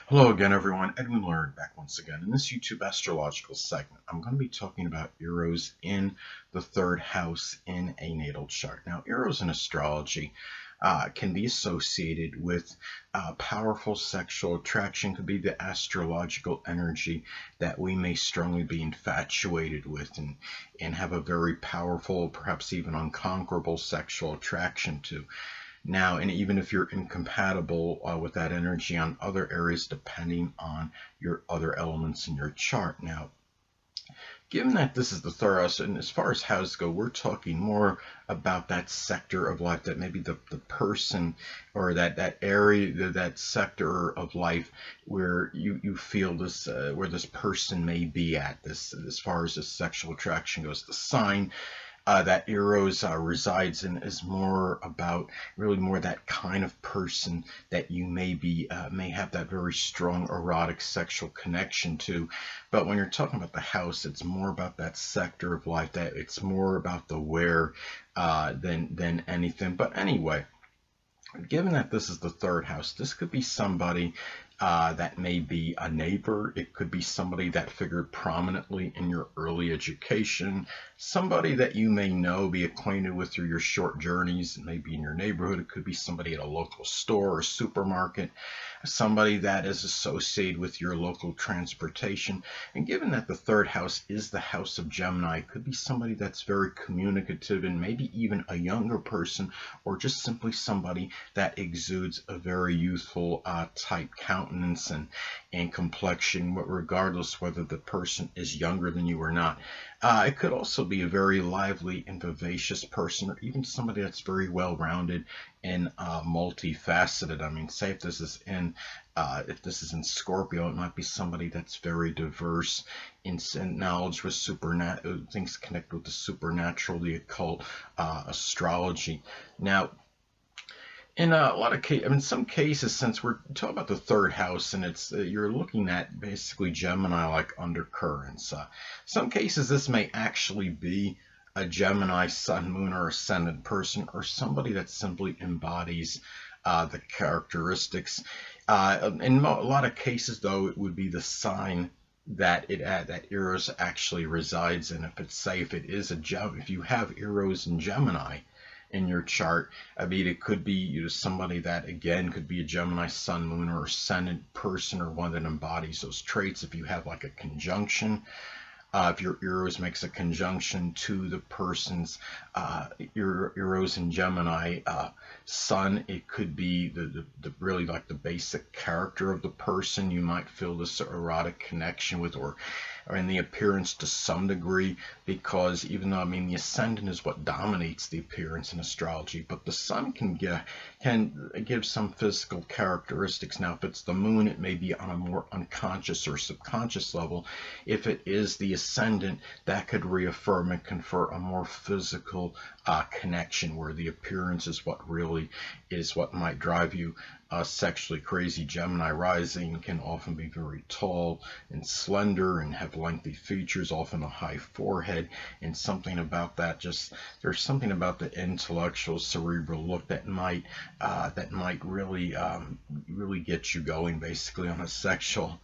Hello again, everyone. Edwin Learnard back once again. In this YouTube astrological segment, I'm going to be talking about Eros in the third house in a natal chart. Now, Eros in astrology can be associated with powerful sexual attraction, could be the astrological energy that we may strongly be infatuated with and have a very powerful, perhaps even unconquerable sexual attraction to. Now, and even if you're incompatible with that energy on other areas, depending on your other elements in your chart. Now, given that this is the third house, and as far as houses go, we're talking more about that sector of life, that maybe the person or that area, that sector of life where you feel this, where this person may be at, this as far as the sexual attraction goes. The sign that Eros resides in is more about really more that kind of person that you may have that very strong erotic sexual connection to. But when you're talking about the house, it's more about that sector of life, that it's more about the where than anything. But anyway, given that this is the third house, this could be somebody that may be a neighbor. It could be somebody that figured prominently in your early education, somebody that you may know, be acquainted with through your short journeys, maybe in your neighborhood. It could be somebody at a local store or supermarket, somebody that is associated with your local transportation. And given that the third house is the house of Gemini, it could be somebody that's very communicative and maybe even a younger person, or just simply somebody that exudes a very youthful type countenance and complexion, regardless whether the person is younger than you or not. It could also be a very lively and vivacious person, or even somebody that's very well-rounded and multifaceted. I mean, say if this is in Scorpio, it might be somebody that's very diverse in knowledge with things connected with the supernatural, the occult, astrology. Now, in a lot of cases, I mean, some cases, since we're talking about the third house and it's you're looking at basically Gemini like undercurrents. Some cases, this may actually be a Gemini sun, moon, or ascendant person, or somebody that simply embodies the characteristics. In a lot of cases, though, it would be the sign that Eros actually resides in. If it is if you have Eros in Gemini in your chart. I mean, it could be somebody that again could be a Gemini sun, moon, or ascendant person, or one that embodies those traits. If you have like a conjunction, if your Eros makes a conjunction to the person's Eros in Gemini sun, it could be the really like the basic character of the person. You might feel this erotic connection with, or in the appearance to some degree, because even though, I mean, the ascendant is what dominates the appearance in astrology, but the sun can give some physical characteristics. Now, if it's the moon, it may be on a more unconscious or subconscious level. If it is the ascendant, that could reaffirm and confer a more physical connection, where the appearance is what might drive you sexually crazy. Gemini rising can often be very tall and slender and have lengthy features, often a high forehead, and something about that, just there's something about the intellectual cerebral look that might really get you going basically on a sexual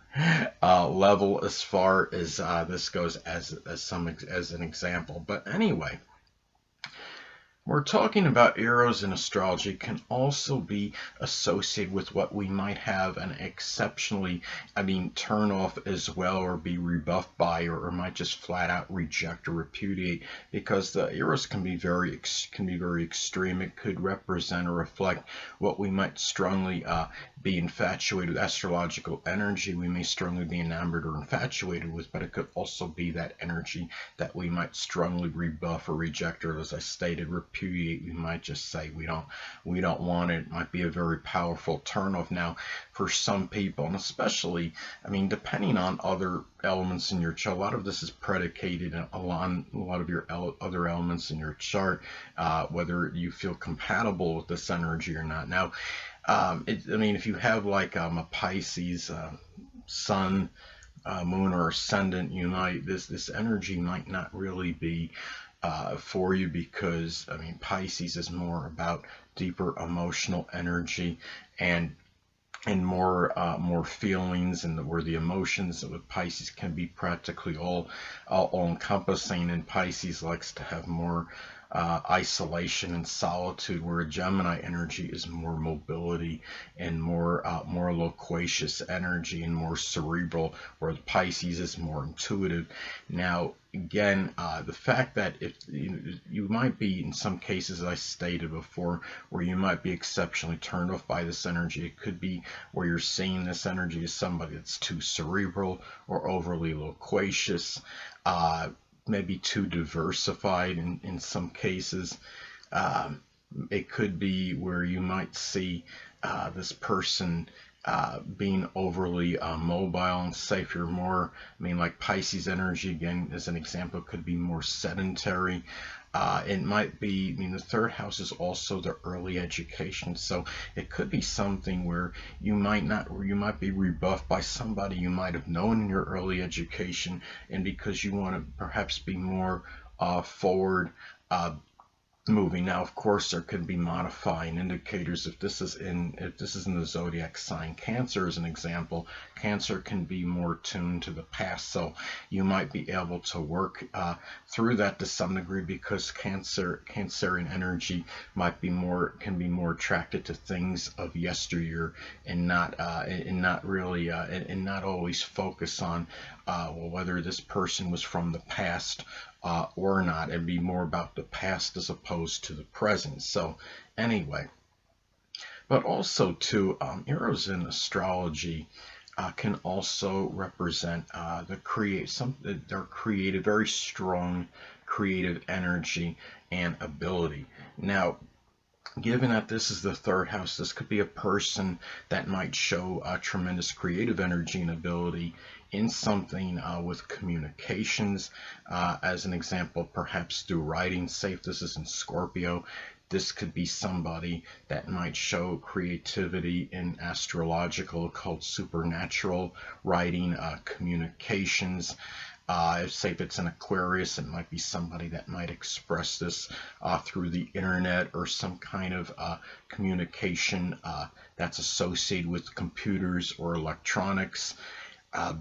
level, as far as this goes, as an example. But anyway, we're talking about Eros in astrology can also be associated with what we might have an exceptionally, turn off as well, or be rebuffed by, or might just flat out reject or repudiate, because the Eros can be very extreme. It could represent or reflect what we might strongly be infatuated with, astrological energy we may strongly be enamored or infatuated with, but it could also be that energy that we might strongly rebuff or reject, or, as I stated, repudiate. We might just say we don't want it. It might be a very powerful turnoff. Now, for some people, and especially, depending on other elements in your chart, a lot of this is predicated on a lot of your other elements in your chart, whether you feel compatible with this energy or not. Now, if you have like a Pisces sun, moon, or ascendant, this energy might not really be for you, because Pisces is more about deeper emotional energy, and and more feelings, and where the emotions with Pisces can be practically all encompassing, and Pisces likes to have more isolation and solitude, where a Gemini energy is more mobility and more loquacious energy and more cerebral, where the Pisces is more intuitive. Now, again, the fact that if you might be, in some cases, as I stated before, where you might be exceptionally turned off by this energy. It could be where you're seeing this energy as somebody that's too cerebral or overly loquacious, uh, maybe too diversified in some cases. Um, it could be where you might see this person being overly mobile, and say if you're more, I mean, like Pisces energy, again, as an example, could be more sedentary. It might be, I mean, the third house is also the early education, so it could be something where you might not, where you might be rebuffed by somebody you might have known in your early education, and because you want to perhaps be more forward uh, moving. Now, of course, there could be modifying indicators. If this is in the zodiac sign Cancer, as an example, Cancer can be more tuned to the past, so you might be able to work through that to some degree, because Cancerian energy can be more attracted to things of yesteryear, and not really and not always focus on well, whether this person was from the past or not. It'd be more about the past as opposed to the present. So anyway, but also too, Eros in astrology can also represent their creative, very strong creative energy and ability. Now, given that this is the third house, this could be a person that might show tremendous creative energy and ability in something with communications. As an example, perhaps through writing. Say if this is in Scorpio, this could be somebody that might show creativity in astrological, occult, supernatural writing, communications. If it's an Aquarius, it might be somebody that might express this through the internet, or some kind of communication that's associated with computers or electronics. Uh,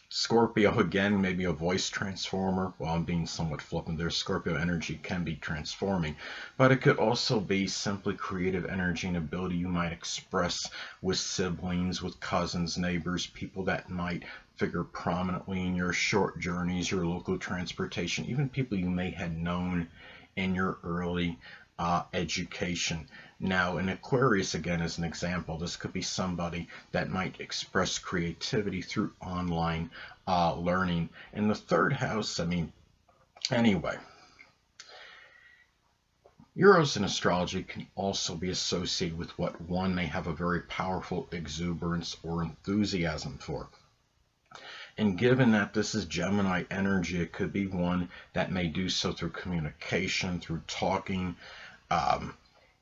Scorpio, again, maybe a voice transformer. Well, I'm being somewhat flippant there. Scorpio energy can be transforming, but it could also be simply creative energy and ability you might express with siblings, with cousins, neighbors, people that might figure prominently in your short journeys, your local transportation, even people you may have known in your early education. Now, in Aquarius, again, as an example, this could be somebody that might express creativity through online learning. In the third house, I mean, anyway, Eros in astrology can also be associated with what one may have a very powerful exuberance or enthusiasm for. And given that this is Gemini energy, it could be one that may do so through communication, through talking. Um,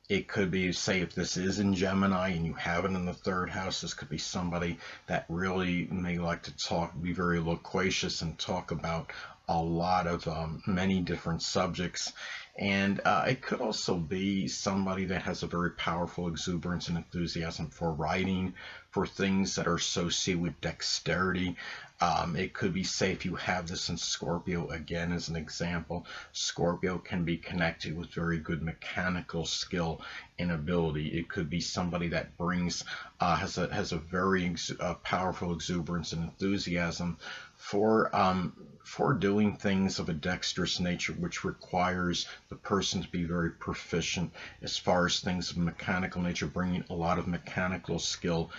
it could be, say, if this is in Gemini and you have it in the third house, this could be somebody that really may like to talk, be very loquacious, and talk about a lot of many different subjects. And it could also be somebody that has a very powerful exuberance and enthusiasm for writing, for things that are associated with dexterity. It could be, say, if you have this in Scorpio, again, as an example, Scorpio can be connected with very good mechanical skill and ability. It could be somebody that has a very powerful exuberance and enthusiasm for doing things of a dexterous nature, which requires the person to be very proficient as far as things of mechanical nature, bringing a lot of mechanical skill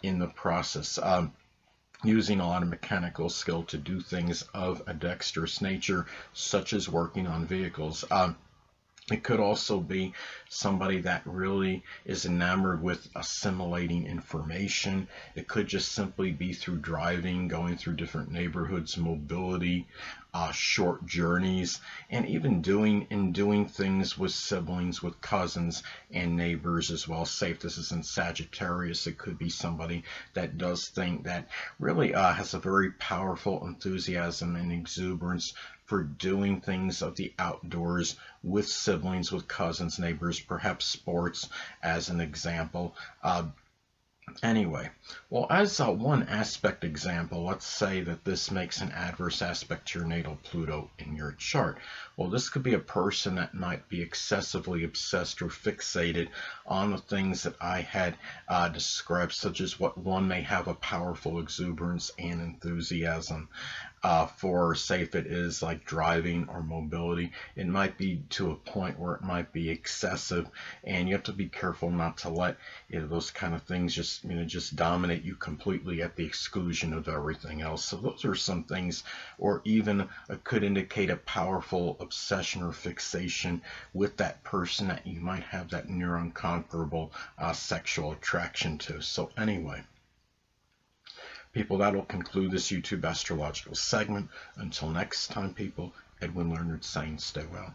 in the process. Using a lot of mechanical skill to do things of a dexterous nature, such as working on vehicles. It could also be somebody that really is enamored with assimilating information. It could just simply be through driving, going through different neighborhoods, mobility, short journeys, and even doing things with siblings, with cousins and neighbors as well. Say if this is in Sagittarius, it could be somebody that does think that really has a very powerful enthusiasm and exuberance for doing things of the outdoors with siblings, with cousins, neighbors, perhaps sports as an example. Anyway, well, as a one aspect example, let's say that this makes an adverse aspect to your natal Pluto in your chart. Well, this could be a person that might be excessively obsessed or fixated on the things that I had described, such as what one may have a powerful exuberance and enthusiasm for, say, if it is like driving or mobility, it might be to a point where it might be excessive, and you have to be careful not to let those kind of things just dominate you completely at the exclusion of everything else. So those are some things, or even could indicate a powerful obsession or fixation with that person that you might have that near unconquerable sexual attraction to. So anyway, people, that'll conclude this YouTube astrological segment. Until next time, people, Edwin Learnard saying stay well.